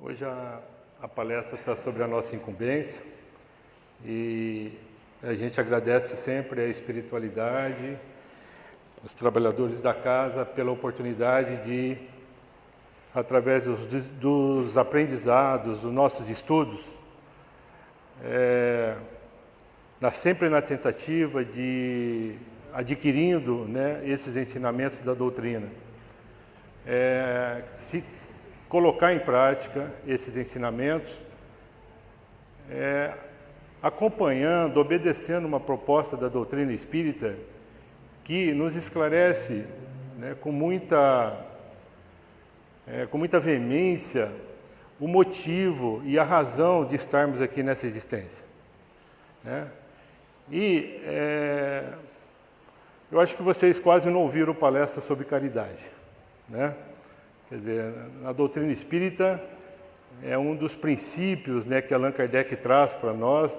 Hoje a palestra está sobre a nossa incumbência e a gente agradece sempre a espiritualidade, os trabalhadores da casa, pela oportunidade de, através dos aprendizados, dos nossos estudos, sempre na tentativa de adquirindo esses ensinamentos da doutrina, se colocar em prática esses ensinamentos, acompanhando, obedecendo uma proposta da doutrina espírita que nos esclarece com muita veemência o motivo e a razão de estarmos aqui nessa existência. Eu acho que vocês quase não ouviram palestra sobre caridade. Quer dizer, a doutrina espírita é um dos princípios que Allan Kardec traz para nós,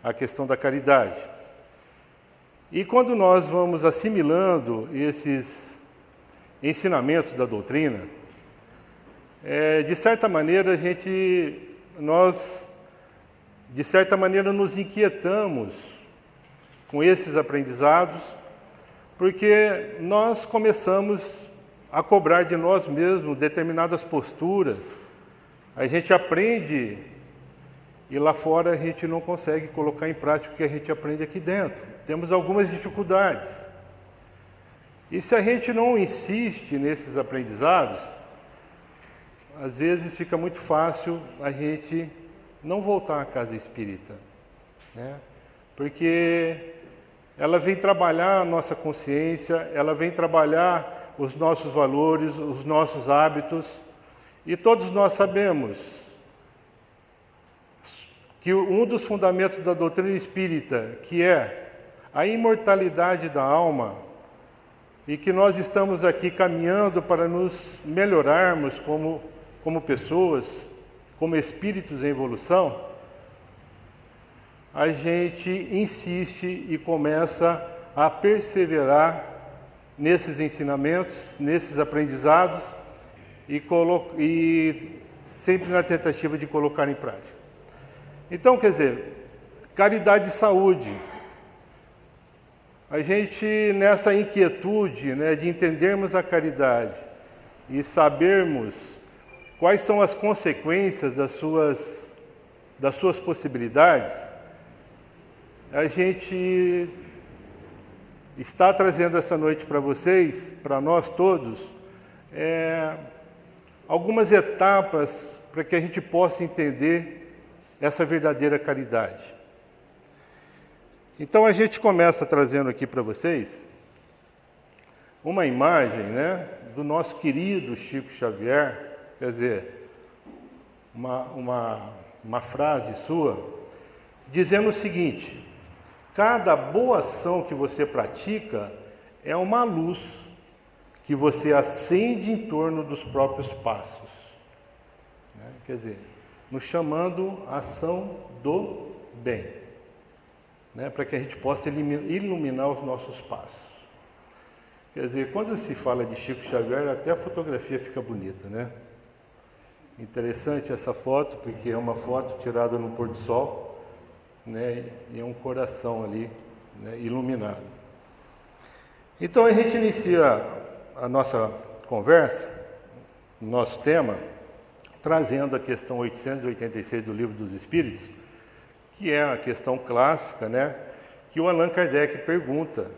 a questão da caridade. E quando nós vamos assimilando esses ensinamentos da doutrina, de certa maneira nós nos inquietamos com esses aprendizados, porque nós começamos a cobrar de nós mesmos determinadas posturas. A gente aprende e lá fora a gente não consegue colocar em prática o que a gente aprende aqui dentro. Temos algumas dificuldades. E se a gente não insiste nesses aprendizados, às vezes fica muito fácil a gente não voltar à casa espírita, porque ela vem trabalhar a nossa consciência, ela vem trabalhar os nossos valores, os nossos hábitos, e todos nós sabemos que um dos fundamentos da doutrina espírita, que é a imortalidade da alma, e que nós estamos aqui caminhando para nos melhorarmos como pessoas, como espíritos em evolução, a gente insiste e começa a perseverar nesses ensinamentos, nesses aprendizados e sempre na tentativa de colocar em prática. Então, quer dizer, caridade e saúde. A gente, nessa inquietude de entendermos a caridade e sabermos quais são as consequências das suas possibilidades, a gente está trazendo essa noite para vocês, para nós todos, algumas etapas para que a gente possa entender essa verdadeira caridade. Então a gente começa trazendo aqui para vocês uma imagem do nosso querido Chico Xavier, quer dizer, uma frase sua, dizendo o seguinte: cada boa ação que você pratica é uma luz que você acende em torno dos próprios passos. Quer dizer, nos chamando a ação do bem, para que a gente possa iluminar os nossos passos. Quer dizer, quando se fala de Chico Xavier, até a fotografia fica bonita, Interessante essa foto, porque é uma foto tirada no pôr do sol, e é um coração ali, iluminado. Então a gente inicia a nossa conversa, o nosso tema, trazendo a questão 886 do Livro dos Espíritos, que é a questão clássica, que o Allan Kardec pergunta,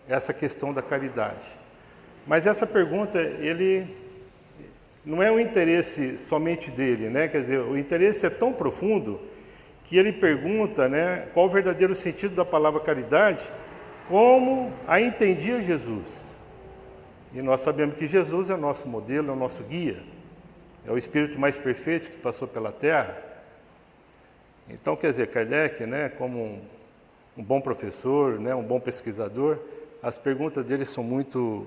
essa questão da caridade. Mas essa pergunta, ele não é um interesse somente dele, quer dizer, o interesse é tão profundo que ele pergunta, qual o verdadeiro sentido da palavra caridade, como a entendia Jesus. E nós sabemos que Jesus é nosso modelo, é o nosso guia, é o espírito mais perfeito que passou pela Terra. Então, quer dizer, Kardec, como um bom professor, um bom pesquisador, as perguntas dele são muito,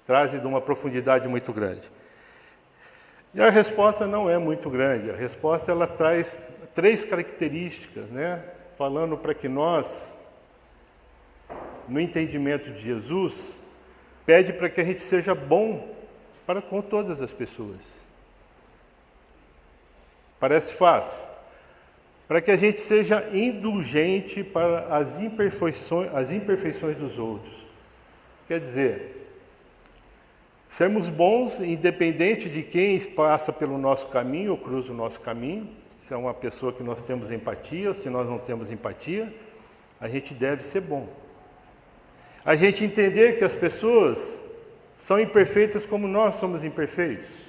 trazem de uma profundidade muito grande. E a resposta não é muito grande. A resposta ela traz 3 características, falando para que nós, no entendimento de Jesus, pede para que a gente seja bom para com todas as pessoas. Parece fácil. Para que a gente seja indulgente para as imperfeições dos outros. Quer dizer, sermos bons, independente de quem passa pelo nosso caminho ou cruza o nosso caminho, se é uma pessoa que nós temos empatia ou se nós não temos empatia, a gente deve ser bom. A gente entender que as pessoas são imperfeitas como nós somos imperfeitos.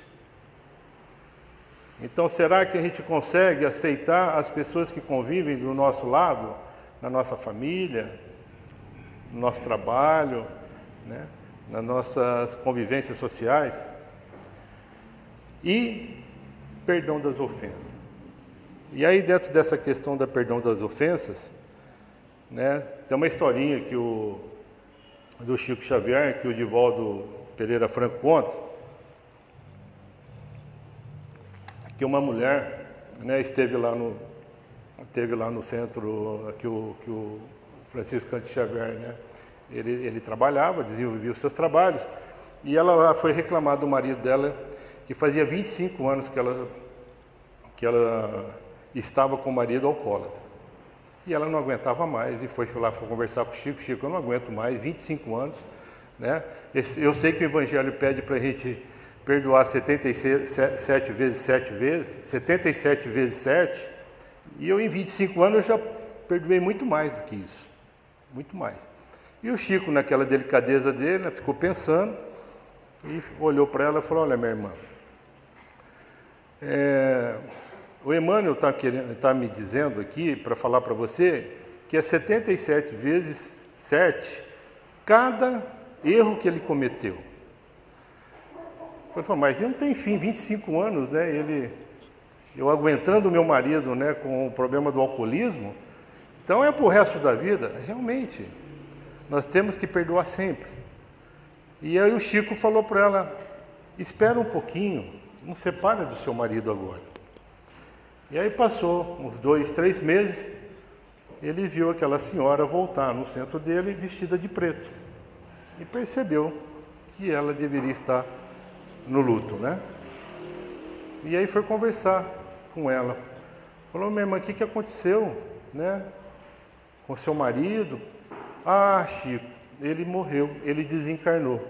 Então, será que a gente consegue aceitar as pessoas que convivem do nosso lado, na nossa família, no nosso trabalho, né, nas nossas convivências sociais? E perdão das ofensas. E aí, dentro dessa questão da perdão das ofensas, né, tem uma historinha que do Chico Xavier, que o Divaldo Pereira Franco conta, que uma mulher, né, esteve lá no centro que o Francisco Cândido Xavier, né, ele trabalhava, desenvolvia os seus trabalhos, e ela lá foi reclamar do marido dela, que fazia 25 anos que ela estava com o marido alcoólatra. E ela não aguentava mais, e foi conversar com o Chico. Chico, eu não aguento mais, 25 anos, né? Eu sei que o Evangelho pede para a gente perdoar 77 vezes 7, e eu em 25 anos eu já perdoei muito mais do que isso, muito mais. E o Chico, naquela delicadeza dele, ficou pensando, e olhou para ela e falou: olha, minha irmã, o Emmanuel está me dizendo aqui, para falar para você, que é 77 vezes 7, cada erro que ele cometeu. Eu falei: mas não tem fim, 25 anos, né? Eu aguentando o meu marido, né, com o problema do alcoolismo, então é para o resto da vida. Realmente, nós temos que perdoar sempre. E aí o Chico falou para ela: espera um pouquinho, não separa do seu marido agora. E aí passou uns 2, 3 meses, ele viu aquela senhora voltar no centro dele vestida de preto. E percebeu que ela deveria estar no luto, né? E aí foi conversar com ela. Falou: minha irmã, o que aconteceu, né, com seu marido? Ah, Chico, ele morreu, ele desencarnou.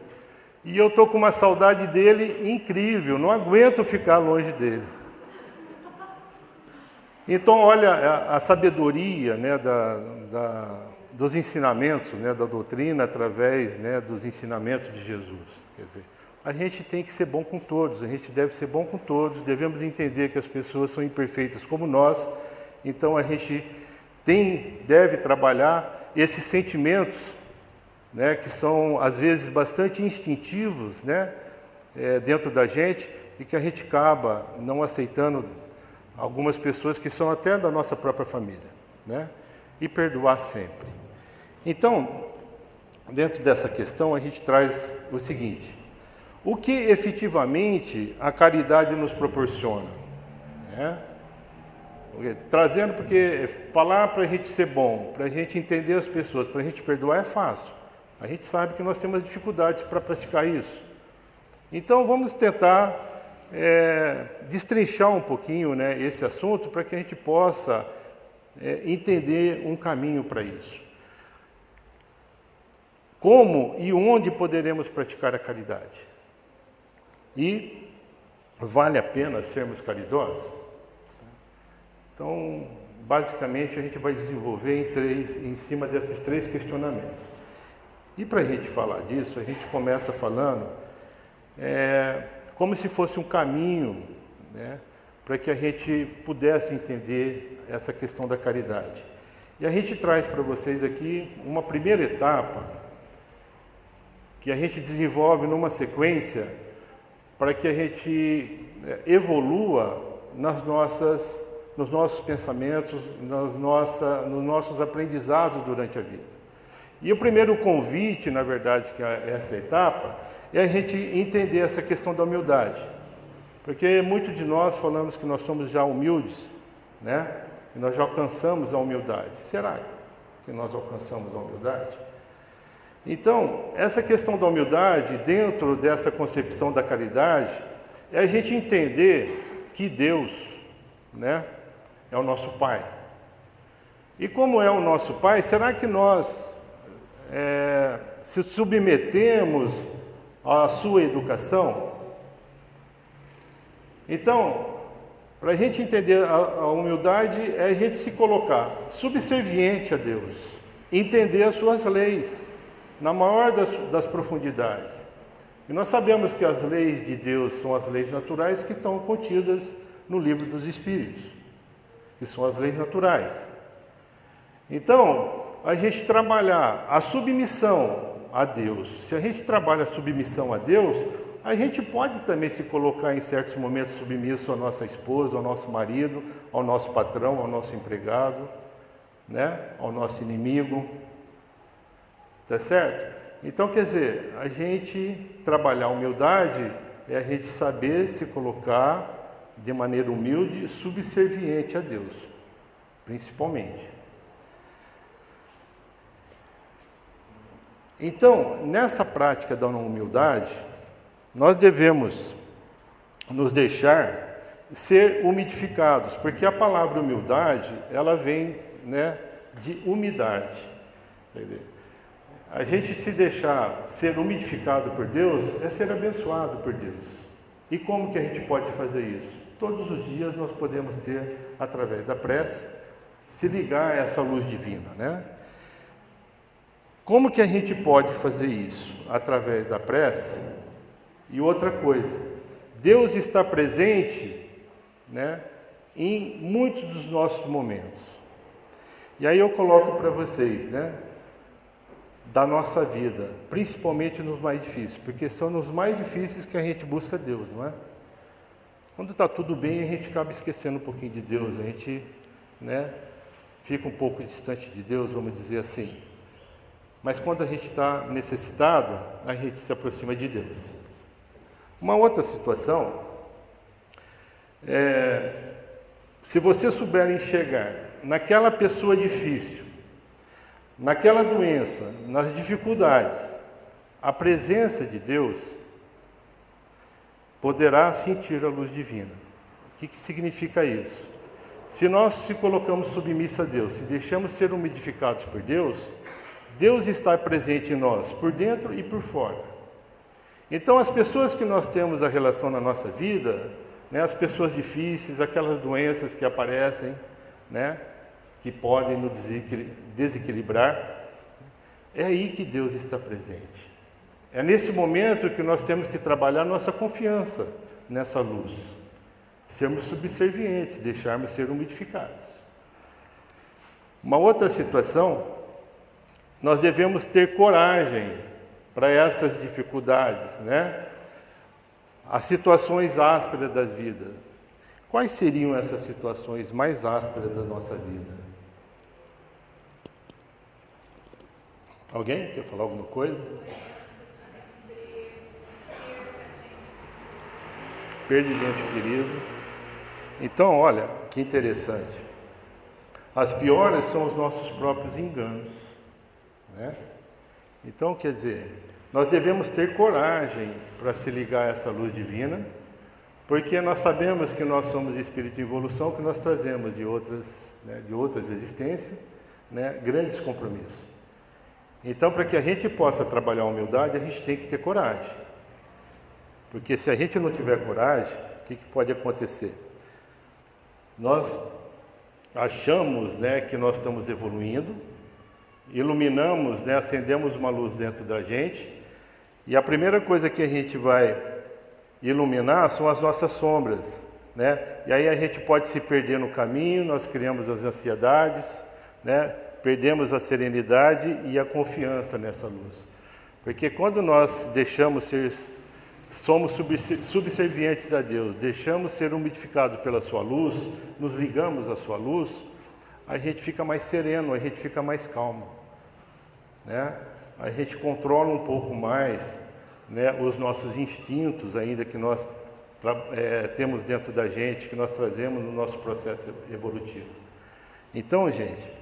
E eu estou com uma saudade dele incrível, não aguento ficar longe dele. Então, olha a sabedoria, né, dos ensinamentos, né, da doutrina, através, né, dos ensinamentos de Jesus. Quer dizer, a gente tem que ser bom com todos, a gente deve ser bom com todos, devemos entender que as pessoas são imperfeitas como nós, então a gente deve trabalhar esses sentimentos, né, que são às vezes bastante instintivos, né, dentro da gente, e que a gente acaba não aceitando algumas pessoas que são até da nossa própria família, né, e perdoar sempre. Então, dentro dessa questão, a gente traz o seguinte: o que efetivamente a caridade nos proporciona, né? Trazendo, porque falar para a gente ser bom, para a gente entender as pessoas, para a gente perdoar é fácil. A gente sabe que nós temos dificuldades para praticar isso. Então vamos tentar destrinchar um pouquinho, né, esse assunto, para que a gente possa entender um caminho para isso. Como e onde poderemos praticar a caridade? E vale a pena sermos caridosos? Então, basicamente, a gente vai desenvolver em cima desses 3 questionamentos. E para a gente falar disso, a gente começa falando como se fosse um caminho, né, para que a gente pudesse entender essa questão da caridade. E a gente traz para vocês aqui uma primeira etapa que a gente desenvolve numa sequência para que a gente evolua nos nossos pensamentos, nos nossos aprendizados durante a vida. E o primeiro convite, na verdade, que é essa etapa, é a gente entender essa questão da humildade. Porque muitos de nós falamos que nós somos já humildes, né? E nós já alcançamos a humildade. Será que nós alcançamos a humildade? Então, essa questão da humildade, dentro dessa concepção da caridade, é a gente entender que Deus, né, é o nosso Pai. E como é o nosso Pai, será que nós se submetemos à sua educação? Então, para a gente entender a humildade, é a gente se colocar subserviente a Deus, entender as suas leis, na maior das profundidades. E nós sabemos que as leis de Deus são as leis naturais que estão contidas no livro dos Espíritos, que são as leis naturais. Então, a gente trabalhar a submissão a Deus, se a gente trabalha a submissão a Deus, a gente pode também se colocar em certos momentos submisso à nossa esposa, ao nosso marido, ao nosso patrão, ao nosso empregado, né? Ao nosso inimigo. Tá certo? Então, quer dizer, a gente trabalhar a humildade é a gente saber se colocar de maneira humilde e subserviente a Deus, principalmente. Então, nessa prática da humildade, nós devemos nos deixar ser umidificados, porque a palavra humildade, ela vem, né, de umidade. A gente se deixar ser umidificado por Deus é ser abençoado por Deus. E como que a gente pode fazer isso? Todos os dias nós podemos ter, através da prece, se ligar a essa luz divina, né? Como que a gente pode fazer isso? Através da prece. E outra coisa, Deus está presente, né, em muitos dos nossos momentos. E aí eu coloco para vocês, né, da nossa vida, principalmente nos mais difíceis, porque são nos mais difíceis que a gente busca Deus, não é? Quando está tudo bem, a gente acaba esquecendo um pouquinho de Deus, a gente, né, fica um pouco distante de Deus, vamos dizer assim. Mas quando a gente está necessitado, a gente se aproxima de Deus. Uma outra situação é, se você souber enxergar naquela pessoa difícil, naquela doença, nas dificuldades, a presença de Deus, poderá sentir a luz divina. O que significa isso? Se nós se colocamos submissos a Deus, se deixamos ser umidificados por Deus, Deus está presente em nós, por dentro e por fora. Então, as pessoas que nós temos a relação na nossa vida, né, as pessoas difíceis, aquelas doenças que aparecem, né, que podem nos desequilibrar, é aí que Deus está presente. É nesse momento que nós temos que trabalhar nossa confiança nessa luz, sermos subservientes, deixarmos ser umidificados. Uma outra situação, nós devemos ter coragem para essas dificuldades, né? As situações ásperas das vidas. Quais seriam essas situações mais ásperas da nossa vida? Alguém quer falar alguma coisa? Perda de ente querido. Então, olha, que interessante. As piores são os nossos próprios enganos, né? Então, quer dizer, nós devemos ter coragem para se ligar a essa luz divina, porque nós sabemos que nós somos espírito em evolução, que nós trazemos de outras, né, de outras existências, né, grandes compromissos. Então, para que a gente possa trabalhar a humildade, a gente tem que ter coragem. Porque se a gente não tiver coragem, o que pode acontecer? Nós achamos, né, que nós estamos evoluindo, iluminamos, né, acendemos uma luz dentro da gente, e a primeira coisa que a gente vai iluminar são as nossas sombras, né? E aí a gente pode se perder no caminho, nós criamos as ansiedades, né? Perdemos a serenidade e a confiança nessa luz. Porque quando nós somos subservientes a Deus, deixamos ser umidificados pela sua luz, nos ligamos à sua luz, a gente fica mais sereno, a gente fica mais calmo, né? A gente controla um pouco mais, né, os nossos instintos ainda que nós temos dentro da gente, que nós trazemos no nosso processo evolutivo. Então, gente,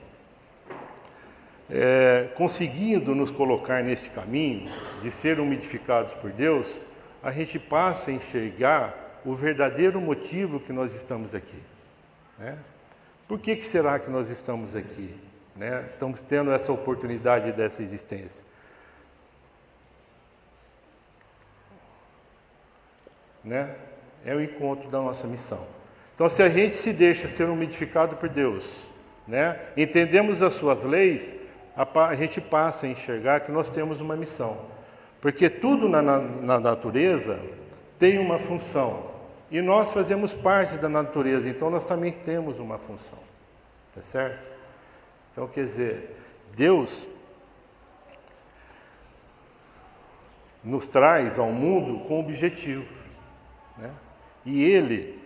conseguindo nos colocar neste caminho de ser umidificados por Deus, a gente passa a enxergar o verdadeiro motivo que nós estamos aqui, né? Por que será que nós estamos aqui, né? Estamos tendo essa oportunidade dessa existência, né? É o encontro da nossa missão. Então, se a gente se deixa ser umidificado por Deus, né? Entendemos as suas leis, a gente passa a enxergar que nós temos uma missão. Porque tudo na natureza tem uma função. E nós fazemos parte da natureza, então nós também temos uma função. Tá certo? Então, quer dizer, Deus nos traz ao mundo com objetivo, né? E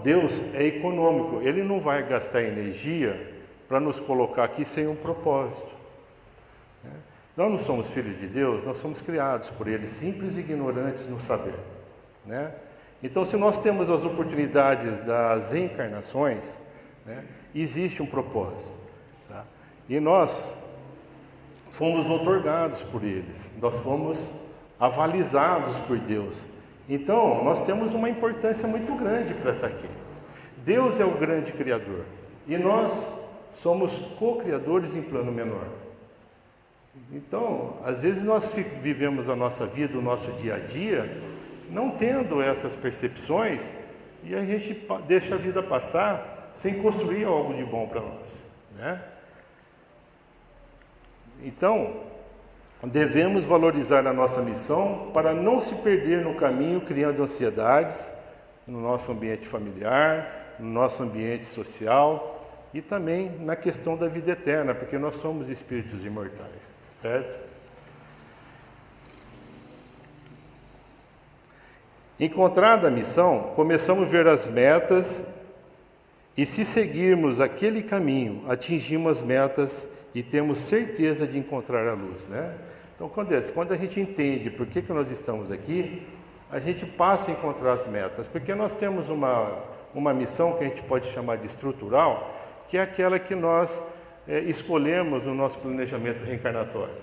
Deus é econômico, Ele não vai gastar energia para nos colocar aqui sem um propósito, né? Nós não somos filhos de Deus, nós somos criados por Ele, simples e ignorantes no saber, né? Então, se nós temos as oportunidades das reencarnações, né, existe um propósito, tá? E nós fomos outorgados por eles, nós fomos avalizados por Deus. Então, nós temos uma importância muito grande para estar aqui. Deus é o grande Criador e nós somos co-criadores em plano menor. Então, às vezes nós vivemos a nossa vida, o nosso dia a dia, não tendo essas percepções, e a gente deixa a vida passar sem construir algo de bom para nós, né? Então, devemos valorizar a nossa missão para não se perder no caminho, criando ansiedades no nosso ambiente familiar, no nosso ambiente social e também na questão da vida eterna, porque nós somos espíritos imortais, tá certo? Encontrada a missão, começamos a ver as metas e, se seguirmos aquele caminho, atingimos as metas e temos certeza de encontrar a luz, né? Então, quando a gente entende por que nós estamos aqui, a gente passa a encontrar as metas, porque nós temos uma missão que a gente pode chamar de estrutural, que é aquela que nós escolhemos no nosso planejamento reencarnatório,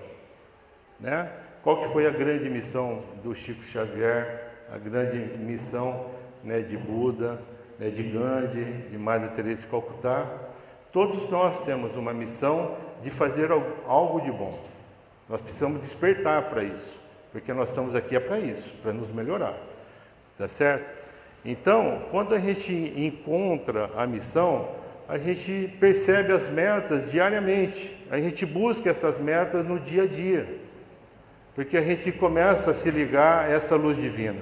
né? Qual que foi a grande missão do Chico Xavier, a grande missão, né, de Buda, né, de Gandhi, de Madre Teresa de Calcutá? Todos nós temos uma missão de fazer algo de bom. Nós precisamos despertar para isso, porque nós estamos aqui para isso, para nos melhorar, tá certo? Então, quando a gente encontra a missão, a gente percebe as metas diariamente, a gente busca essas metas no dia a dia, porque a gente começa a se ligar a essa luz divina,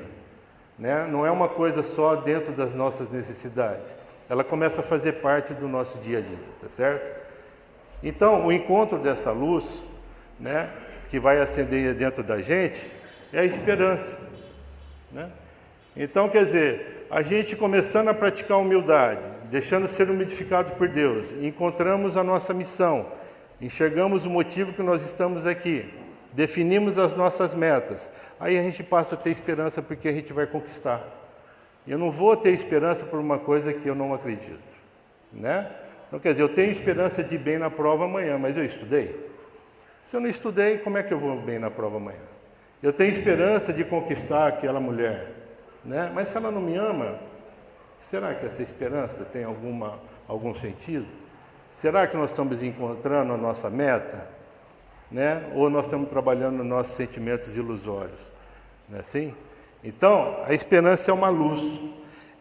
né? Não é uma coisa só dentro das nossas necessidades, ela começa a fazer parte do nosso dia a dia, tá certo? Então, o encontro dessa luz, né, que vai acender dentro da gente, é a esperança, né? Então, quer dizer, a gente começando a praticar a humildade, deixando ser umidificado por Deus, encontramos a nossa missão, enxergamos o motivo que nós estamos aqui, definimos as nossas metas, aí a gente passa a ter esperança porque a gente vai conquistar. Eu não vou ter esperança por uma coisa que eu não acredito, né? Então, quer dizer, eu tenho esperança de ir bem na prova amanhã, mas eu estudei? Se eu não estudei, como é que eu vou bem na prova amanhã? Eu tenho esperança de conquistar aquela mulher, né? Mas se ela não me ama, será que essa esperança tem algum sentido? Será que nós estamos encontrando a nossa meta, né? Ou nós estamos trabalhando nos nossos sentimentos ilusórios, não é assim? Então, a esperança é uma luz.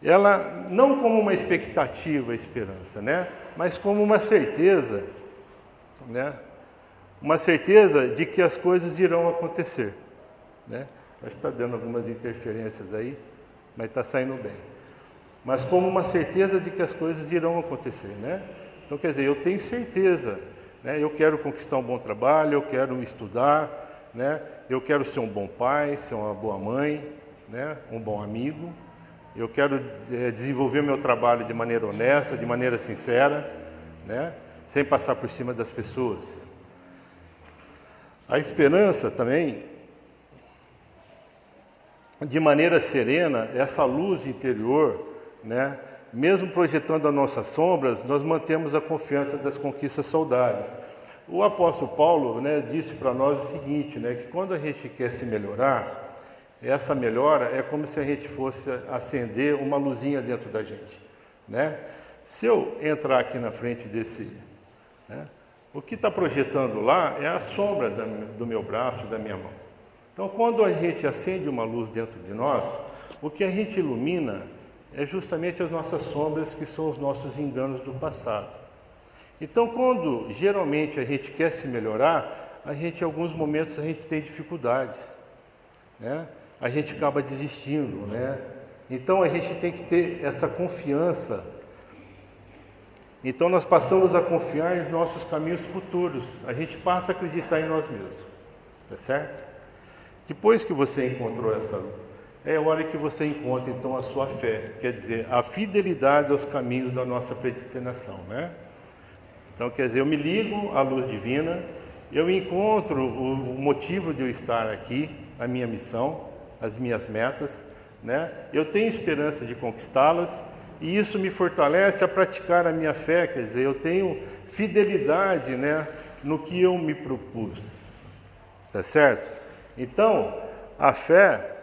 Ela não como uma expectativa, a esperança, né? Mas como uma certeza, né? Uma certeza de que as coisas irão acontecer, né? Acho que está dando algumas interferências aí, mas está saindo bem. Mas como uma certeza de que as coisas irão acontecer, né? Então, quer dizer, eu tenho certeza, né? Eu quero conquistar um bom trabalho, eu quero estudar, né? Eu quero ser um bom pai, ser uma boa mãe, né? Um bom amigo. Eu quero desenvolver meu trabalho de maneira honesta, de maneira sincera, né? Sem passar por cima das pessoas. A esperança também, de maneira serena, essa luz interior, né, Mesmo projetando as nossas sombras, nós mantemos a confiança das conquistas saudáveis. O apóstolo Paulo, né, disse para nós o seguinte, né, que quando a gente quer se melhorar, essa melhora é como se a gente fosse acender uma luzinha dentro da gente, né? Se eu entrar aqui na frente desse, né, o que está projetando lá é a sombra do meu braço, da minha mão. Então, quando a gente acende uma luz dentro de nós, o que a gente ilumina é justamente as nossas sombras, que são os nossos enganos do passado. Então, quando geralmente a gente quer se melhorar, em alguns momentos a gente tem dificuldades, né? A gente acaba desistindo, né? Então a gente tem que ter essa confiança. Então nós passamos a confiar em nossos caminhos futuros. A gente passa a acreditar em nós mesmos, tá certo? Depois que você encontrou essa luz, é a hora que você encontra então a sua fé, quer dizer, a fidelidade aos caminhos da nossa predestinação, né? Então, quer dizer, eu me ligo à luz divina, eu encontro o motivo de eu estar aqui, a minha missão, as minhas metas, né? Eu tenho esperança de conquistá-las e isso me fortalece a praticar a minha fé, quer dizer, eu tenho fidelidade, né, no que eu me propus, tá certo? Então, a fé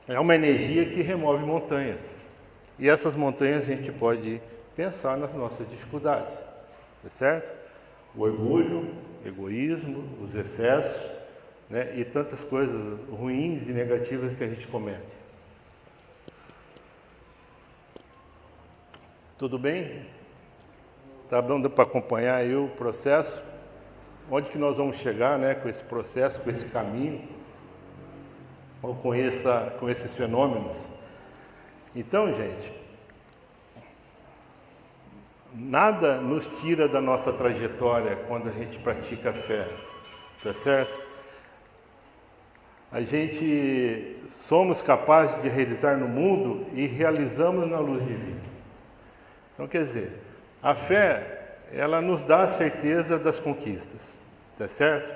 é uma energia que remove montanhas e essas montanhas a gente pode pensar nas nossas dificuldades, tá certo? O orgulho, egoísmo, os excessos, né, e tantas coisas ruins e negativas que a gente comete. Tudo bem? Tá dando para acompanhar aí o processo? Onde que nós vamos chegar, né, com esse processo, com esse caminho, ou com esses fenômenos? Então, gente, nada nos tira da nossa trajetória quando a gente pratica a fé, tá certo? A gente somos capazes de realizar no mundo e realizamos na luz divina. Então, quer dizer, a fé, ela nos dá a certeza das conquistas, tá certo?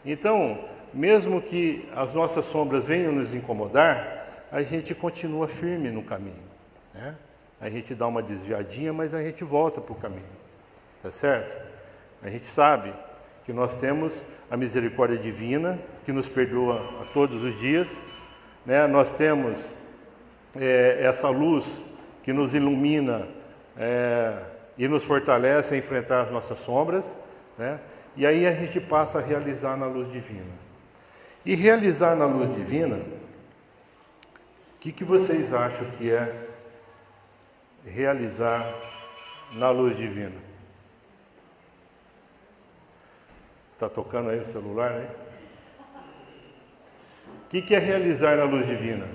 Então, mesmo que as nossas sombras venham nos incomodar, a gente continua firme no caminho, né? A gente dá uma desviadinha, mas a gente volta para o caminho, tá certo? A gente sabe que nós temos a misericórdia divina, que nos perdoa a todos os dias, né? Nós temos essa luz que nos ilumina e nos fortalece a enfrentar as nossas sombras, né? E aí a gente passa a realizar na luz divina. E realizar na luz divina, o que vocês acham que é realizar na luz divina? Está tocando aí o celular, né? O que é realizar na luz divina?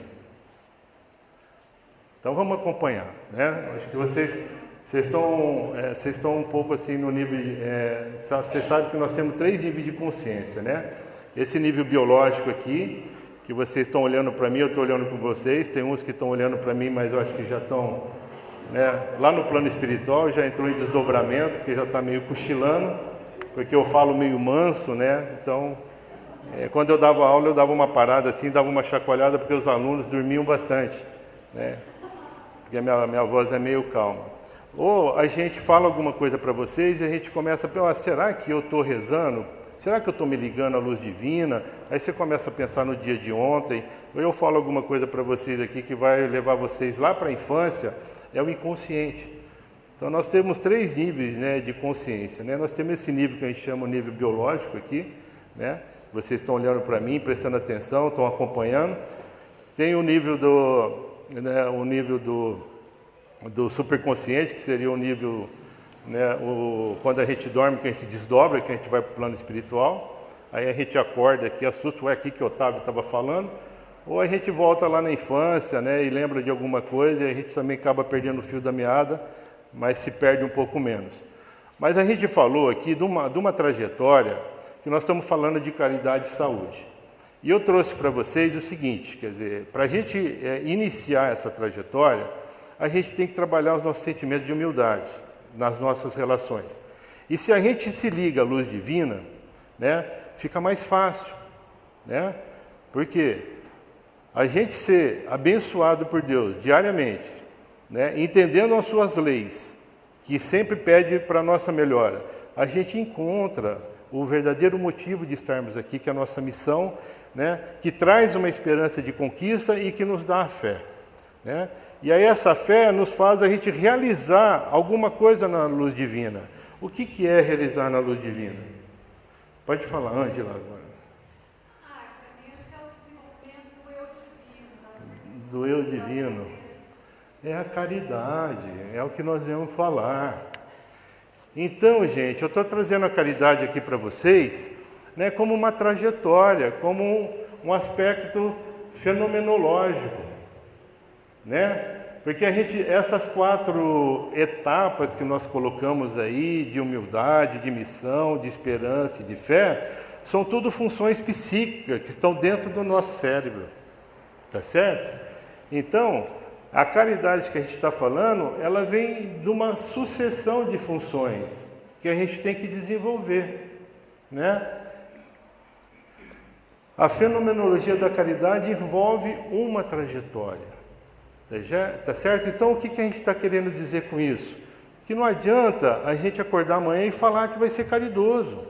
Então vamos acompanhar, né? Acho que vocês estão um pouco assim no nível. Vocês sabem que nós temos 3 níveis de consciência, né? Esse nível biológico aqui, que vocês estão olhando para mim, eu estou olhando para vocês. Tem uns que estão olhando para mim, mas eu acho que já estão, né, lá no plano espiritual, já entrou em desdobramento, porque já está meio cochilando, porque eu falo meio manso, né? Então, quando eu dava aula, eu dava uma parada assim, dava uma chacoalhada, porque os alunos dormiam bastante, né? Porque a minha voz é meio calma. Ou a gente fala alguma coisa para vocês e a gente começa a pensar, será que eu estou rezando? Será que eu estou me ligando à luz divina? Aí você começa a pensar no dia de ontem. Ou eu falo alguma coisa para vocês aqui que vai levar vocês lá para a infância, é o inconsciente. Então nós temos 3 níveis, né, de consciência, né? Nós temos esse nível que a gente chama o nível biológico aqui, né? Vocês estão olhando para mim, prestando atenção, estão acompanhando. Tem o nível do superconsciente, que seria o nível, né, quando a gente dorme, que a gente desdobra, que a gente vai para o plano espiritual. Aí a gente acorda aqui, assusta, aqui que o Otávio estava falando. Ou a gente volta lá na infância, né, e lembra de alguma coisa, e a gente também acaba perdendo o fio da meada, mas se perde um pouco menos. Mas a gente falou aqui de uma trajetória que nós estamos falando de caridade e saúde. E eu trouxe para vocês o seguinte, quer dizer, para a gente iniciar essa trajetória, a gente tem que trabalhar os nossos sentimentos de humildade nas nossas relações. E se a gente se liga à luz divina, né, fica mais fácil, né? Porque a gente ser abençoado por Deus diariamente, né, entendendo as suas leis, que sempre pede para a nossa melhora, a gente encontra o verdadeiro motivo de estarmos aqui, que é a nossa missão, né, que traz uma esperança de conquista e que nos dá a fé, né? E aí essa fé nos faz a gente realizar alguma coisa na luz divina. O que é realizar na luz divina? Pode falar, Ângela, agora. Para mim acho que é o desenvolvimento Do eu divino. É a caridade, é o que nós viemos falar. Então, gente, eu estou trazendo a caridade aqui para vocês, né, como uma trajetória, como um aspecto fenomenológico, né? Porque essas 4 etapas que nós colocamos aí, de humildade, de missão, de esperança e de fé, são tudo funções psíquicas que estão dentro do nosso cérebro, tá certo? Então, a caridade que a gente está falando, ela vem de uma sucessão de funções que a gente tem que desenvolver, né? A fenomenologia da caridade envolve uma trajetória, tá certo? Então, o que a gente está querendo dizer com isso? Que não adianta a gente acordar amanhã e falar que vai ser caridoso.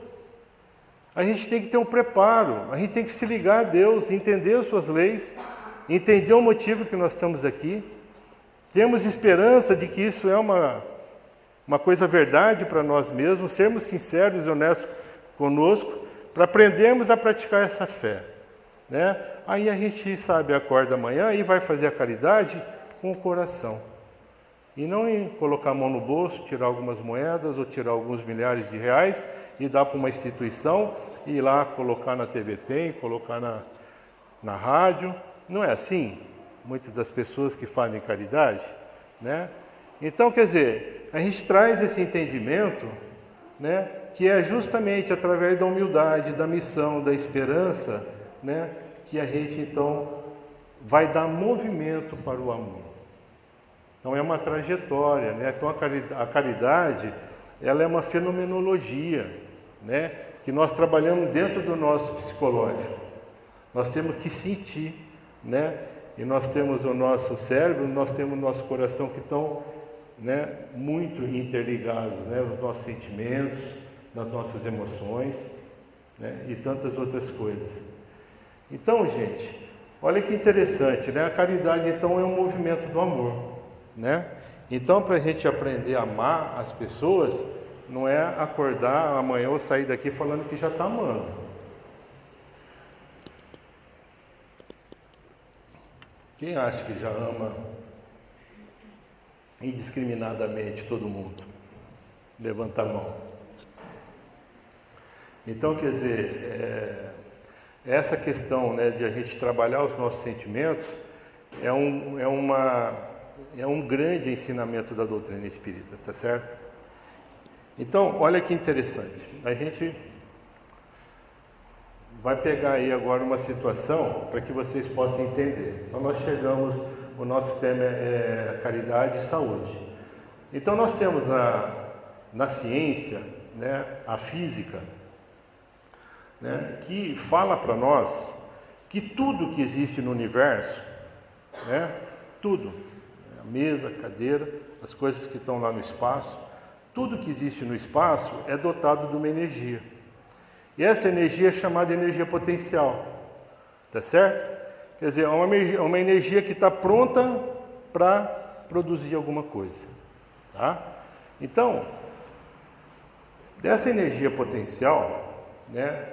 A gente tem que ter um preparo, a gente tem que se ligar a Deus, entender as suas leis, entender o motivo que nós estamos aqui. Temos esperança de que isso é uma coisa verdade para nós mesmos, sermos sinceros e honestos conosco, para aprendermos a praticar essa fé, né? Aí a gente, acorda amanhã e vai fazer a caridade com o coração. E não em colocar a mão no bolso, tirar algumas moedas ou tirar alguns milhares de reais e dar para uma instituição e ir lá colocar na TV Tem, colocar na rádio. Não é assim? Muitas das pessoas que fazem caridade, né? Então, quer dizer, a gente traz esse entendimento, né, que é justamente através da humildade, da missão, da esperança, né, que a gente então vai dar movimento para o amor. Então é uma trajetória, né? Então a caridade, ela é uma fenomenologia, né, que nós trabalhamos dentro do nosso psicológico. Nós temos que sentir, né? E nós temos o nosso cérebro, nós temos o nosso coração que estão, né, muito interligados, né? Os nossos sentimentos, nas nossas emoções, né? E tantas outras coisas. Então, gente, olha que interessante, né? A caridade, então, é um movimento do amor, né? Então, para a gente aprender a amar as pessoas, não é acordar amanhã ou sair daqui falando que já está amando. Quem acha que já ama indiscriminadamente todo mundo? Levanta a mão. Então, quer dizer, essa questão, né, de a gente trabalhar os nossos sentimentos é um grande ensinamento da doutrina espírita, tá certo? Então, olha que interessante. A gente vai pegar aí agora uma situação para que vocês possam entender. Então, nós chegamos, o nosso tema é caridade e saúde. Então, nós temos na ciência, né, a física, né, que fala para nós que tudo que existe no universo, né, tudo, a mesa, a cadeira, as coisas que estão lá no espaço, tudo que existe no espaço é dotado de uma energia. E essa energia é chamada energia potencial, tá certo? Quer dizer, é uma energia que está pronta para produzir alguma coisa, tá? Então, dessa energia potencial, né,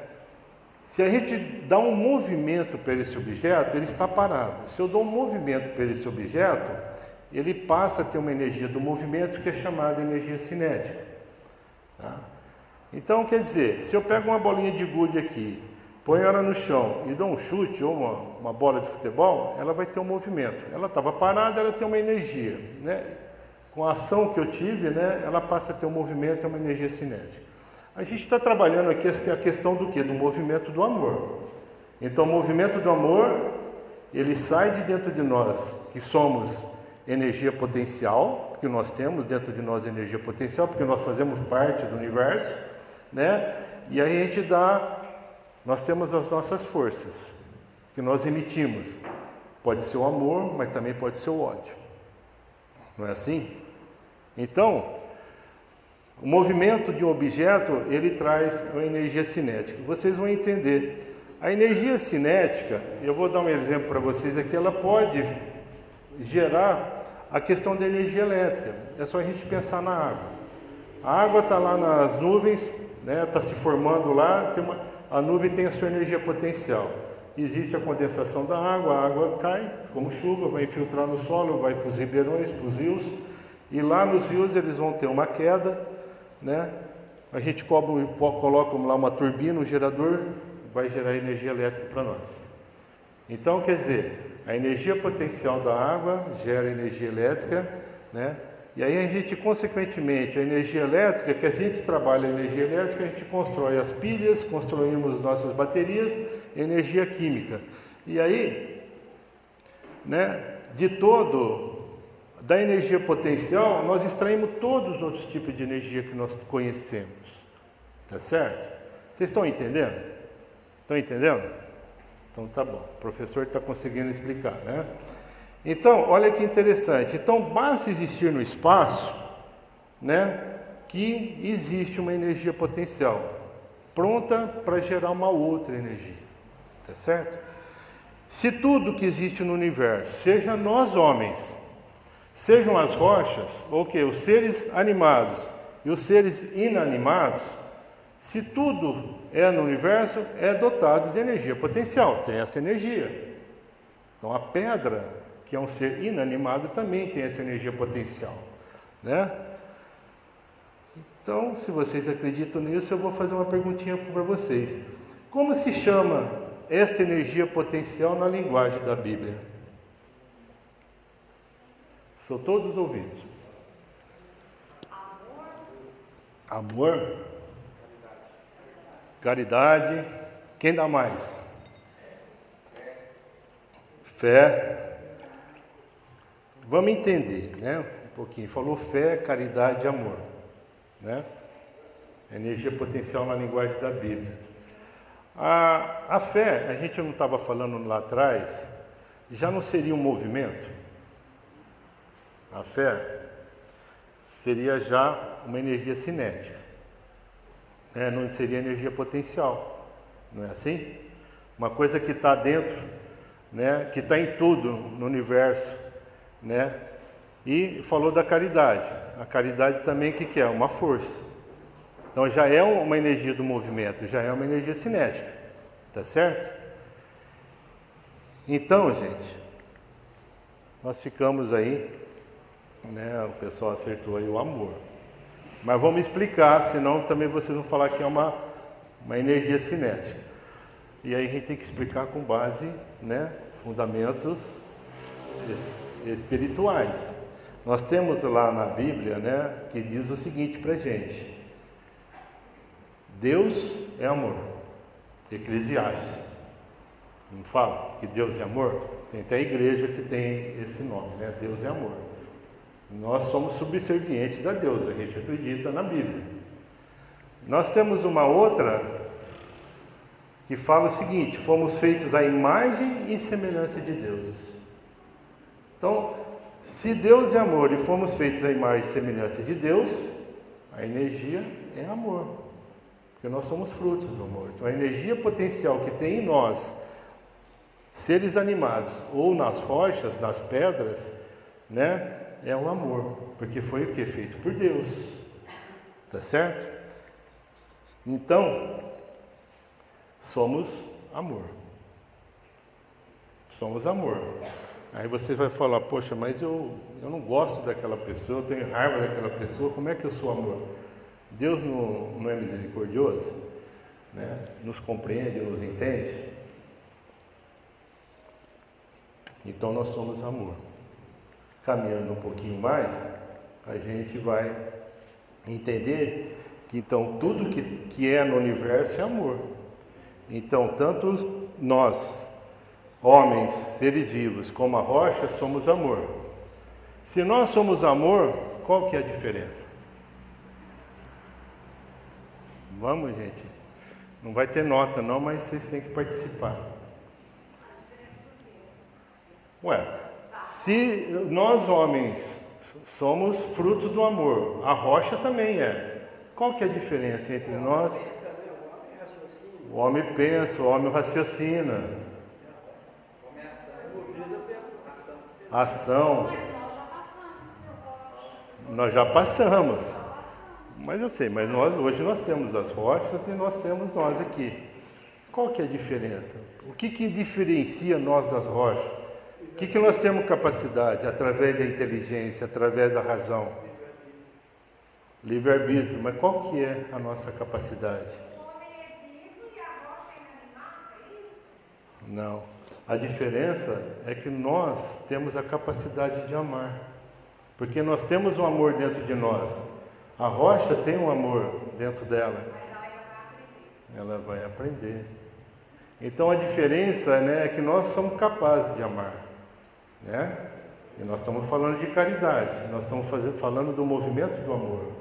se a gente dá um movimento para esse objeto, ele está parado. Se eu dou um movimento para esse objeto, ele passa a ter uma energia do movimento que é chamada energia cinética, tá? Então, quer dizer, se eu pego uma bolinha de gude aqui, ponho ela no chão e dou um chute ou uma bola de futebol, ela vai ter um movimento. Ela estava parada, ela tem uma energia, né? Com a ação que eu tive, né, ela passa a ter um movimento, é uma energia cinética. A gente está trabalhando aqui a questão do quê? Do movimento do amor. Então, o movimento do amor, ele sai de dentro de nós, que somos energia potencial, que nós temos dentro de nós energia potencial, porque nós fazemos parte do universo, né? E aí nós temos as nossas forças, que nós emitimos. Pode ser o amor, mas também pode ser o ódio. Não é assim? Então, o movimento de um objeto, ele traz uma energia cinética. Vocês vão entender. A energia cinética, eu vou dar um exemplo para vocês aqui, ela pode gerar a questão da energia elétrica. É só a gente pensar na água. A água está lá nas nuvens, né, está se formando lá, a nuvem tem a sua energia potencial. Existe a condensação da água, a água cai como chuva, vai infiltrar no solo, vai para os ribeirões, para os rios, e lá nos rios eles vão ter uma queda, né? A gente coloca lá uma turbina, um gerador, vai gerar energia elétrica para nós. Então, quer dizer, a energia potencial da água gera energia elétrica, né? E aí a gente, consequentemente, a energia elétrica, que a gente trabalha a energia elétrica, a gente constrói as pilhas, construímos nossas baterias, energia química. E aí, né, da energia potencial, nós extraímos todos os outros tipos de energia que nós conhecemos. Tá certo? Vocês estão entendendo? Estão entendendo? Então tá bom, o professor está conseguindo explicar, né? Então, olha que interessante. Então, basta existir no espaço, né, que existe uma energia potencial pronta para gerar uma outra energia. Tá certo? Se tudo que existe no universo, seja nós homens, sejam as rochas, ou que os seres animados e os seres inanimados, se tudo é no universo, é dotado de energia potencial, tem essa energia. Então a pedra, que é um ser inanimado, também tem essa energia potencial, né? Então, se vocês acreditam nisso, eu vou fazer uma perguntinha para vocês. Como se chama esta energia potencial na linguagem da Bíblia? Sou todos ouvidos. Amor? Caridade. Quem dá mais? Fé. Vamos entender, né? Um pouquinho. Falou fé, caridade e amor, né? Energia potencial na linguagem da Bíblia. A fé, a gente não estava falando lá atrás, já não seria um movimento? A fé seria já uma energia cinética, né? Não seria energia potencial, não é assim? Uma coisa que está dentro, né? Que está em tudo no universo, né? E falou da caridade. A caridade também, o que é? Uma força. Então já é uma energia do movimento, já é uma energia cinética, tá certo? Então, gente, nós ficamos aí, né? O pessoal acertou aí o amor. Mas vamos explicar, senão também vocês vão falar que é uma energia cinética. E aí a gente tem que explicar com base, né, fundamentos espirituais. Nós temos lá na Bíblia, né, que diz o seguinte pra gente: Deus é amor. Eclesiastes não fala que Deus é amor? Tem até a igreja que tem esse nome, né? Deus é amor. Nós somos subservientes a Deus, a gente acredita na Bíblia. Nós temos uma outra que fala o seguinte: fomos feitos à imagem e semelhança de Deus. Então, se Deus é amor e fomos feitos à imagem e semelhança de Deus, a energia é amor, porque nós somos frutos do amor. Então, a energia potencial que tem em nós, seres animados, ou nas rochas, nas pedras, né, é o amor, porque foi o que? Feito por Deus, tá certo? Então, somos amor. Somos amor. Aí você vai falar: poxa, mas eu não gosto daquela pessoa, eu tenho raiva daquela pessoa, como é que eu sou amor? Deus não é misericordioso, né? Nos compreende, nos entende? Então nós somos amor. Caminhando um pouquinho mais, a gente vai entender que então tudo que é no universo é amor. Então, tanto nós, homens, seres vivos, como a rocha, somos amor. Se nós somos amor, qual que é a diferença? Vamos, gente. Não vai ter nota não, mas vocês têm que participar. Ué, se nós homens Somos fruto do amor. A rocha também é. Qual que é a diferença entre nós? O homem pensa, o homem raciocina. Ação. Mas nós já passamos por rocha. Nós já passamos. Mas eu sei, mas hoje nós temos as rochas e nós temos nós aqui. Qual que é a diferença? O que diferencia nós das rochas? O que nós temos capacidade? Através da inteligência, através da razão. Livre-arbítrio. Mas qual que é a nossa capacidade? O homem é vivo e a rocha é inanimada, é isso? Não. A diferença é que nós temos a capacidade de amar. Porque nós temos um amor dentro de nós. A rocha tem um amor dentro dela. Ela vai aprender. Então a diferença, né, é que nós somos capazes de amar, né? E nós estamos falando de caridade, nós estamos falando do movimento do amor,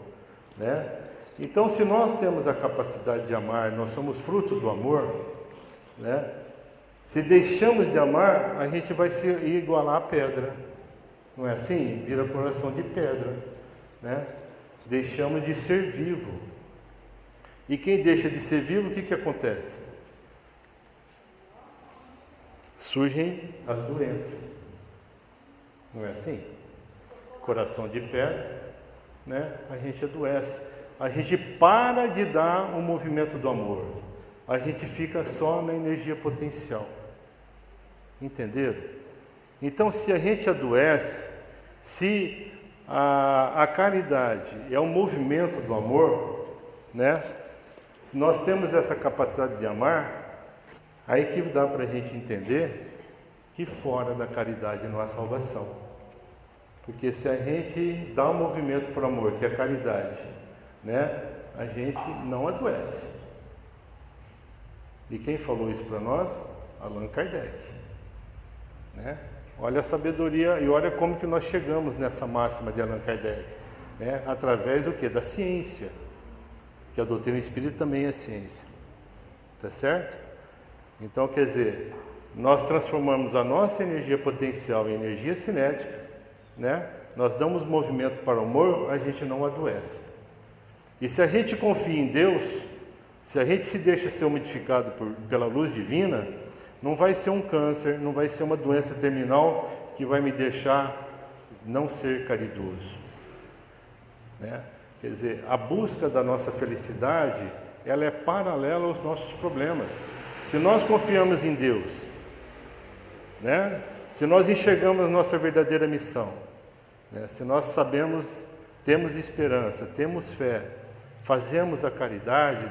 né? Então, se nós temos a capacidade de amar, nós somos fruto do amor, né? Se deixamos de amar, a gente vai se igualar à pedra, não é assim? Vira coração de pedra, né? Deixamos de ser vivo. E quem deixa de ser vivo, o que acontece? Surgem as doenças. Não é assim? Coração de pedra, né? A gente adoece. A gente para de dar o movimento do amor. A gente fica só na energia potencial. Entenderam? Então, se a gente adoece, se a caridade é um movimento do amor, né? Se nós temos essa capacidade de amar, aí que dá para a gente entender que fora da caridade não há salvação. Porque se a gente dá um movimento para o amor, que é a caridade, né, a gente não adoece. E quem falou isso para nós? Allan Kardec. Né? Olha a sabedoria e olha como que nós chegamos nessa máxima de Allan Kardec. Né? Através do quê? Da ciência. Que a doutrina espírita também é ciência. Tá certo? Então, quer dizer, nós transformamos a nossa energia potencial em energia cinética, né? Nós damos movimento para o amor, a gente não adoece. E se a gente confia em Deus, se a gente se deixa ser modificado pela luz divina, não vai ser um câncer, não vai ser uma doença terminal que vai me deixar não ser caridoso. Né? Quer dizer, a busca da nossa felicidade, ela é paralela aos nossos problemas. Se nós confiamos em Deus, né? Se nós enxergamos a nossa verdadeira missão, né? Se nós sabemos, temos esperança, temos fé, fazemos a caridade,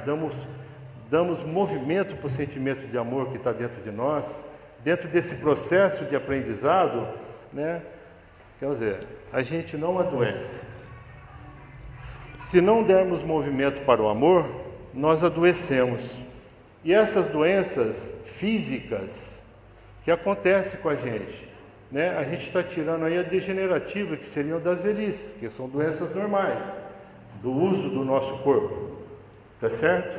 damos movimento para o sentimento de amor que está dentro de nós, dentro desse processo de aprendizado, né? Quer dizer, a gente não adoece. Se não dermos movimento para o amor, nós adoecemos. E essas doenças físicas que acontecem com a gente, né? A gente está tirando aí a degenerativa, que seriam das velhices, que são doenças normais, do uso do nosso corpo, tá certo?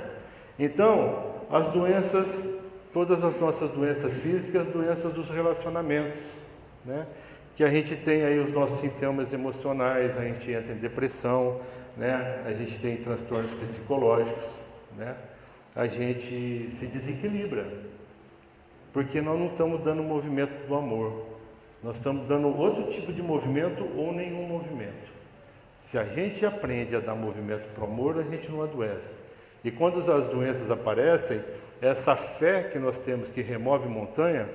Então, as doenças, todas as nossas doenças físicas, doenças dos relacionamentos, né? Que a gente tem aí os nossos sintomas emocionais, a gente entra em depressão, né? A gente tem transtornos psicológicos, né? A gente se desequilibra, porque nós não estamos dando o movimento do amor, nós estamos dando outro tipo de movimento ou nenhum movimento. Se a gente aprende a dar movimento para o amor, a gente não adoece. E quando as doenças aparecem, essa fé que nós temos que remove montanha,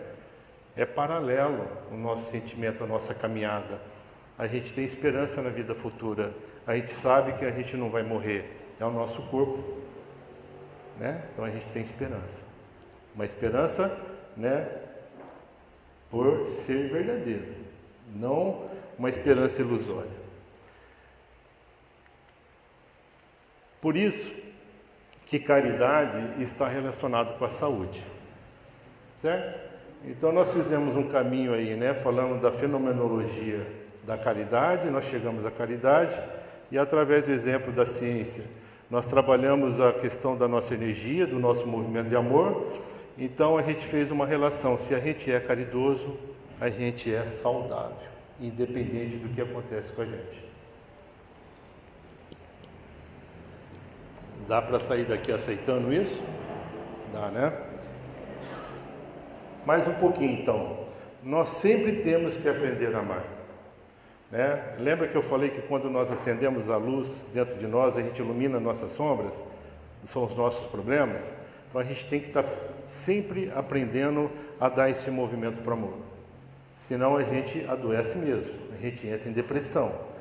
é paralelo ao nosso sentimento, à nossa caminhada. A gente tem esperança na vida futura, a gente sabe que a gente não vai morrer, é o nosso corpo. Né? Então a gente tem esperança, uma esperança, né, por ser verdadeiro, não uma esperança ilusória. Por isso que caridade está relacionada com a saúde, certo? Então nós fizemos um caminho aí, né, falando da fenomenologia da caridade, nós chegamos à caridade e através do exemplo da ciência nós trabalhamos a questão da nossa energia, do nosso movimento de amor. Então a gente fez uma relação, se a gente é caridoso, a gente é saudável. independente do que acontece com a gente. Dá para sair daqui aceitando isso? Dá, né? Mais um pouquinho, então. Nós sempre temos que aprender a amar. Né? Lembra que eu falei que quando nós acendemos a luz dentro de nós, a gente ilumina nossas sombras? São os nossos problemas? Então a gente tem que estar sempre aprendendo a dar esse movimento para o amor. Senão a gente adoece mesmo, a gente entra em depressão.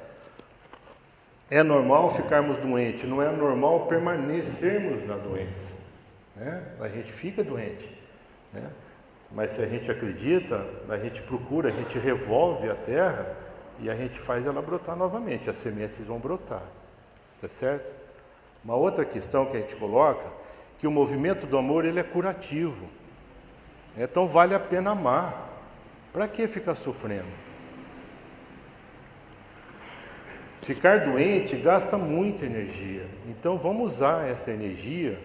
É normal ficarmos doentes, não é normal permanecermos na doença. Né? A gente fica doente. Né? Mas se a gente acredita, a gente procura, a gente revolve a terra e a gente faz ela brotar novamente, as sementes vão brotar. Tá certo? Uma outra questão que a gente coloca, que o movimento do amor ele é curativo. Então vale a pena amar. Para que ficar sofrendo? Ficar doente gasta muita energia. Então vamos usar essa energia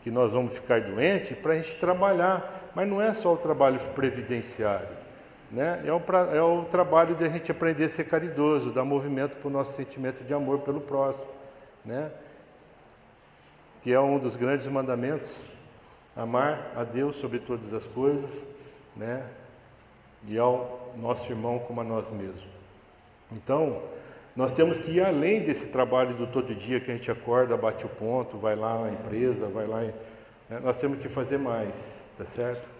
que nós vamos ficar doente para a gente trabalhar. Mas não é só o trabalho previdenciário. Né? É o trabalho de a gente aprender a ser caridoso, dar movimento para o nosso sentimento de amor pelo próximo. Né? Que é um dos grandes mandamentos. Amar a Deus sobre todas as coisas, né? E ao nosso irmão como a nós mesmos. Então, nós temos que ir além desse trabalho do todo dia que a gente acorda, bate o ponto, vai lá na empresa, vai lá... Né? Nós temos que fazer mais, tá certo?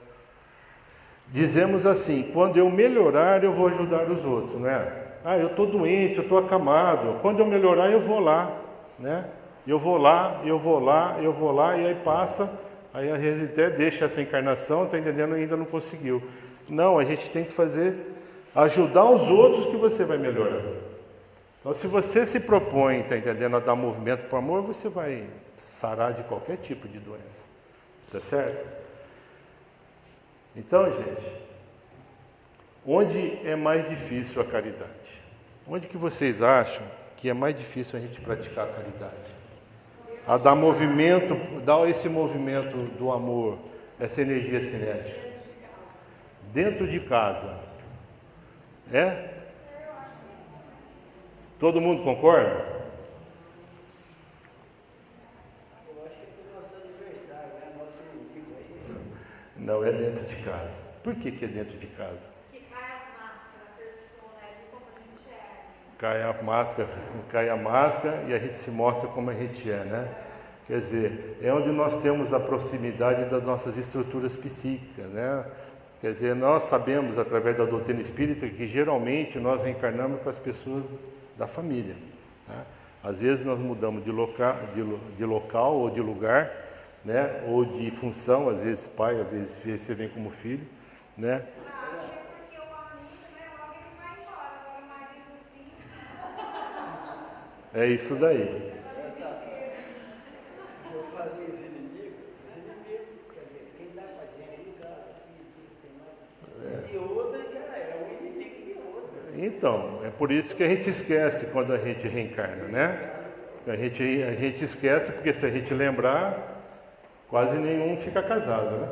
Dizemos assim, quando eu melhorar, eu vou ajudar os outros, né? Ah, eu estou doente, eu estou acamado. Quando eu melhorar, eu vou lá, né? Eu vou lá, e aí passa, aí a gente até deixa essa encarnação, está entendendo, ainda não conseguiu. Não, a gente tem que ajudar os outros que você vai melhorar. Então, se você se propõe, está entendendo, a dar movimento para o amor, você vai sarar de qualquer tipo de doença. Tá certo? Então, gente, onde é mais difícil a caridade? Onde que vocês acham que é mais difícil a gente praticar a caridade? A dar movimento, dar esse movimento do amor, essa energia cinética. Dentro de casa. É? Todo mundo concorda? Eu acho que é nosso aniversário, né? Nosso inimigo aí. Não, é dentro de casa. Por que é dentro de casa? Que cai as máscaras, a persona, de como a gente é. Cai a máscara e a gente se mostra como a gente é, né? Quer dizer, é onde nós temos a proximidade das nossas estruturas psíquicas, né? Quer dizer, nós sabemos, através da doutrina espírita, que geralmente nós reencarnamos com as pessoas da família. Né? Às vezes nós mudamos de local ou de lugar, né? Ou de função, às vezes pai, às vezes você vem como filho, né? Ah, é porque o amigo, né? Logo ele vai embora, agora o marido assim. É isso daí. Eu falei os inimigos, quer dizer, quem está com a gente, cara, filho, tem mais. E outro, cara, é o inimigo de outro. Então, é por isso que a gente esquece quando a gente reencarna, né? A gente esquece, porque se a gente lembrar, quase nenhum fica casado, né?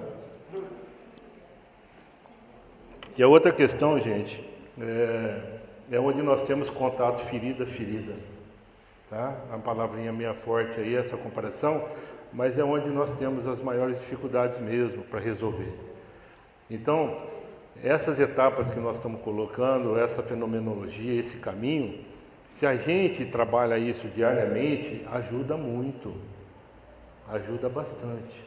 E a outra questão, gente, é onde nós temos contato ferida a ferida. Tá? Uma palavrinha meio forte aí, essa comparação, mas é onde nós temos as maiores dificuldades mesmo para resolver. Então, essas etapas que nós estamos colocando, essa fenomenologia, esse caminho, se a gente trabalha isso diariamente, ajuda muito, ajuda bastante.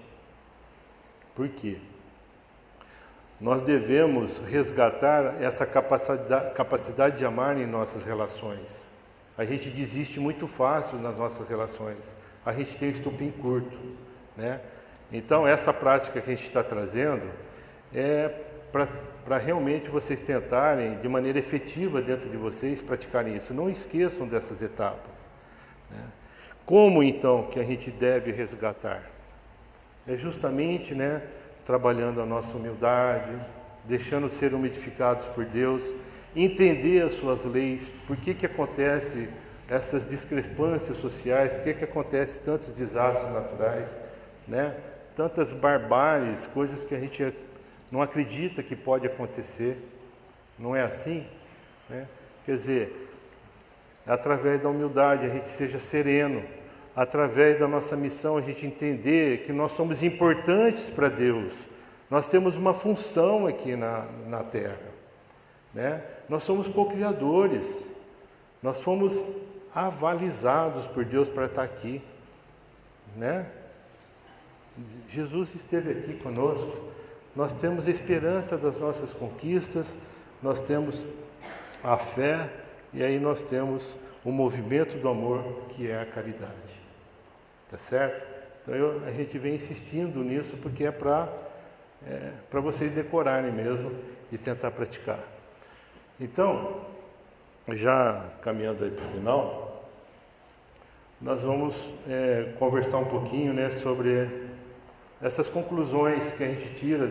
Por quê? Nós devemos resgatar essa capacidade de amar em nossas relações. A gente desiste muito fácil nas nossas relações. A gente tem estupim curto, né? Então, essa prática que a gente está trazendo é para realmente vocês tentarem, de maneira efetiva dentro de vocês, praticarem isso. Não esqueçam dessas etapas. Né? Como, então, que a gente deve resgatar? É justamente, né, trabalhando a nossa humildade, deixando ser umidificados por Deus, entender as suas leis, por que acontece essas discrepâncias sociais, por que acontece tantos desastres naturais, né? Tantas barbáries, coisas que a gente não acredita que pode acontecer. Não é assim? né? Quer dizer, através da humildade a gente seja sereno, através da nossa missão a gente entender que nós somos importantes para Deus, nós temos uma função aqui na Terra, né? Nós somos co-criadores, nós fomos avalizados por Deus para estar aqui, né? Jesus esteve aqui conosco, nós temos esperança das nossas conquistas, nós temos a fé e aí nós temos o movimento do amor que é a caridade, tá certo? Então a gente vem insistindo nisso porque é para vocês decorarem mesmo e tentar praticar. Então, já caminhando aí para o final, nós vamos conversar um pouquinho, né, sobre essas conclusões que a gente tira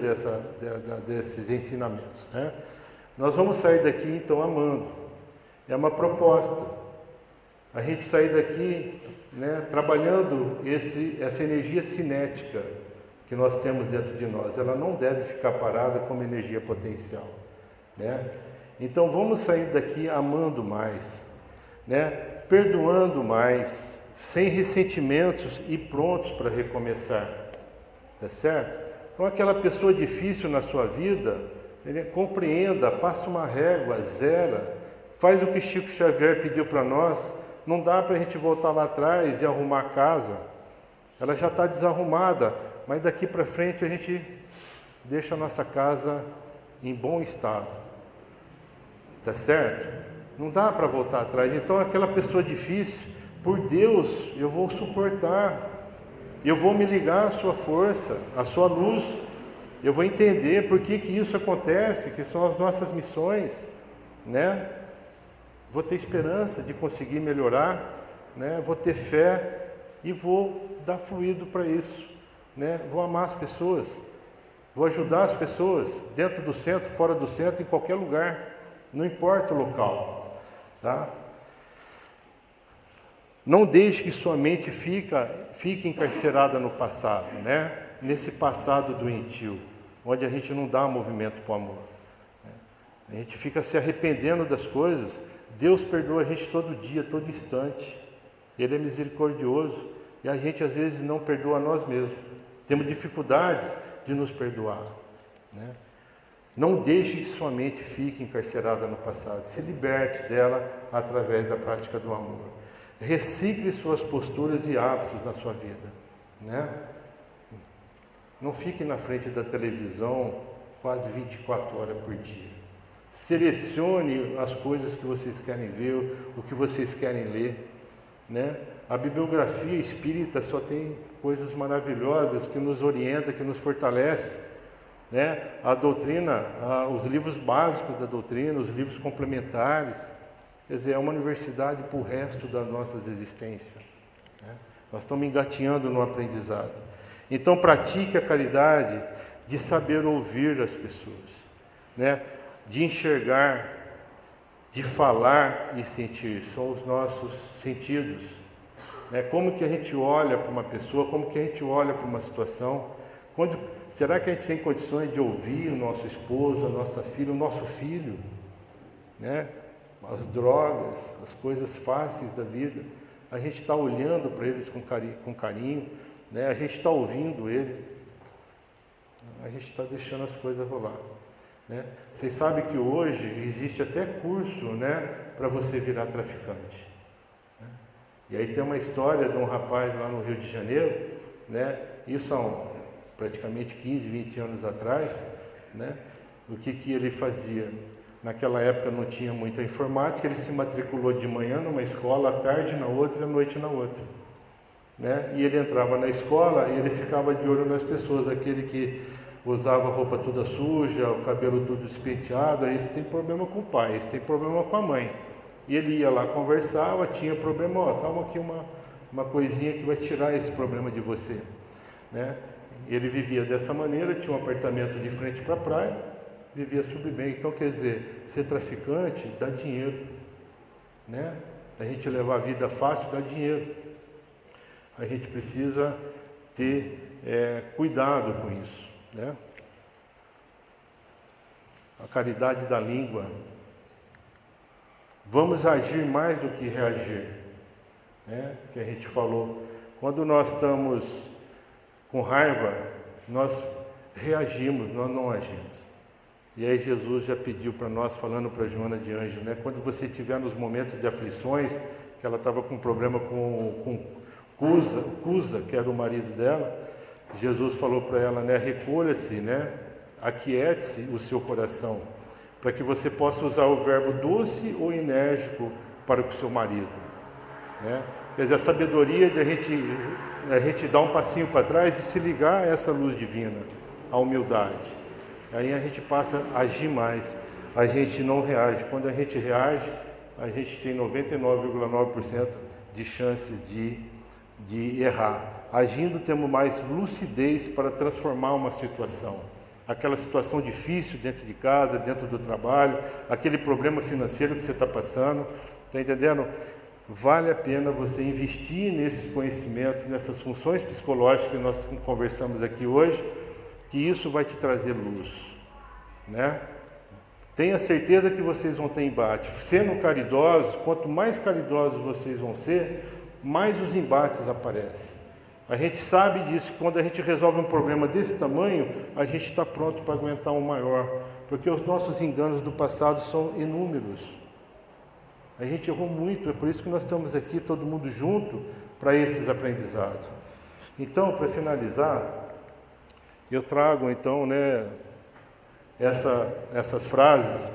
desses ensinamentos, né? Nós vamos sair daqui então amando. É uma proposta. A gente sair daqui, né, trabalhando essa energia cinética que nós temos dentro de nós. Ela não deve ficar parada como energia potencial, né? Então vamos sair daqui amando mais, né? Perdoando mais, sem ressentimentos e prontos para recomeçar, tá certo? Então aquela pessoa difícil na sua vida, compreenda, passa uma régua, zera, faz o que Chico Xavier pediu para nós. Não dá para a gente voltar lá atrás e arrumar a casa, ela já está desarrumada, mas daqui para frente a gente deixa a nossa casa em bom estado, tá certo? Não dá para voltar atrás. Então aquela pessoa difícil, por Deus, eu vou suportar, eu vou me ligar à sua força, à sua luz, eu vou entender por que isso acontece, que são as nossas missões, né? Vou ter esperança de conseguir melhorar, né? Vou ter fé e vou dar fluido para isso, né? Vou amar as pessoas, vou ajudar as pessoas, dentro do centro, fora do centro, em qualquer lugar, não importa o local, tá? Não deixe que sua mente fique encarcerada no passado, né? Nesse passado doentio, onde a gente não dá movimento para o amor, né? A gente fica se arrependendo das coisas. Deus perdoa a gente todo dia, todo instante. Ele é misericordioso e a gente às vezes não perdoa a nós mesmos. Temos dificuldades de nos perdoar, né? Não deixe que sua mente fique encarcerada no passado. Se liberte dela através da prática do amor. Recicle suas posturas e hábitos na sua vida, né? Não fique na frente da televisão quase 24 horas por dia. Selecione as coisas que vocês querem ver, o que vocês querem ler, né? A bibliografia espírita só tem coisas maravilhosas que nos orienta, que nos fortalece, né? A doutrina, os livros básicos da doutrina, os livros complementares, quer dizer, é uma universidade para o resto da nossa existência, né? Nós estamos engatinhando no aprendizado. Então pratique a caridade de saber ouvir as pessoas, né? De enxergar, de falar e sentir, são os nossos sentidos, né? Como que a gente olha para uma pessoa, como que a gente olha para uma situação, será que a gente tem condições de ouvir o nosso esposo, a nossa filha, o nosso filho, né? As drogas, as coisas fáceis da vida, a gente está olhando para eles com carinho, né? A gente está ouvindo ele, a gente está deixando as coisas rolar, né? Vocês sabem que hoje existe até curso, né, para você virar traficante, né? E aí tem uma história de um rapaz lá no Rio de Janeiro, né? Isso há praticamente 15, 20 anos atrás, né? O que ele fazia? Naquela época não tinha muita informática, ele se matriculou de manhã numa escola, à tarde na outra e à noite na outra, né? E ele entrava na escola e ele ficava de olho nas pessoas, aquele que usava a roupa toda suja, o cabelo tudo despenteado, esse tem problema com o pai, esse tem problema com a mãe. E ele ia lá, conversava, tinha problema, ó, toma aqui uma coisinha que vai tirar esse problema de você, né? Ele vivia dessa maneira, tinha um apartamento de frente para a praia, vivia super bem. Então, quer dizer, ser traficante dá dinheiro, né? A gente levar a vida fácil dá dinheiro. A gente precisa ter cuidado com isso, né? A caridade da língua Vamos agir mais do que reagir, né? Que a gente falou. Quando nós estamos com raiva, nós reagimos, nós não agimos. E aí Jesus já pediu para nós, falando para Joana de Anjo, né? Quando você estiver nos momentos de aflições, que ela estava com problema com Cusa, que era o marido dela, Jesus falou para ela, né? Recolha-se, né? Aquiete-se o seu coração, para que você possa usar o verbo doce ou enérgico para com o seu marido, né? Quer dizer, a sabedoria de a gente dar um passinho para trás e se ligar a essa luz divina, a humildade. Aí a gente passa a agir mais, a gente não reage. Quando a gente reage, a gente tem 99,9% de chances de errar. Agindo, temos mais lucidez para transformar uma situação. Aquela situação difícil dentro de casa, dentro do trabalho, aquele problema financeiro que você está passando, está entendendo? Vale a pena você investir nesse conhecimento, nessas funções psicológicas que nós conversamos aqui hoje, que isso vai te trazer luz, né? Tenha certeza que vocês vão ter embate. Sendo caridosos, quanto mais caridosos vocês vão ser, mais os embates aparecem. A gente sabe disso, que quando a gente resolve um problema desse tamanho, a gente está pronto para aguentar um maior, porque os nossos enganos do passado são inúmeros. A gente errou muito, é por isso que nós estamos aqui, todo mundo junto, para esses aprendizados. Então, para finalizar, eu trago, então, né, essas frases.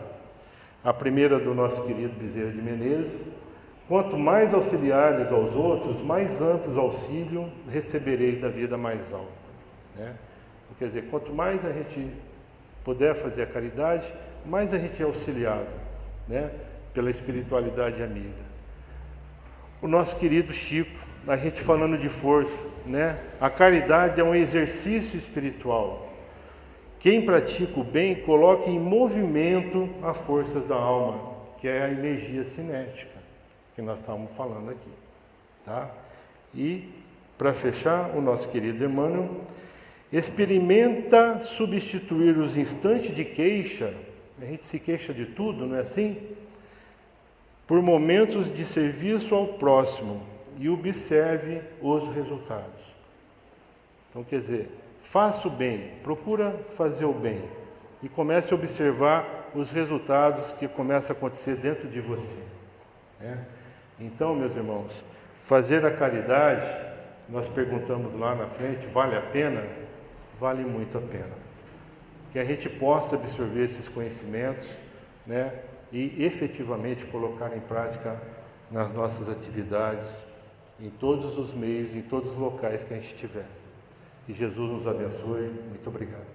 A primeira do nosso querido Bezerra de Menezes: quanto mais auxiliares aos outros, mais amplos auxílio recebereis da vida mais alta, né? Quer dizer, quanto mais a gente puder fazer a caridade, mais a gente é auxiliado, né, pela espiritualidade amiga. O nosso querido Chico, a gente falando de força, né? A caridade é um exercício espiritual. Quem pratica o bem coloca em movimento as forças da alma, que é a energia cinética que nós estávamos falando aqui, tá? E para fechar, o nosso querido Emmanuel experimenta substituir os instantes de queixa. A gente se queixa de tudo, não é assim? Por momentos de serviço ao próximo e observe os resultados. Então, quer dizer, faça o bem, procura fazer o bem e comece a observar os resultados que começam a acontecer dentro de você, né? Então, meus irmãos, fazer a caridade, nós perguntamos lá na frente, vale a pena? Vale muito a pena. Que a gente possa absorver esses conhecimentos, né, e efetivamente colocar em prática nas nossas atividades, em todos os meios, em todos os locais que a gente estiver. Que Jesus nos abençoe. Muito obrigado.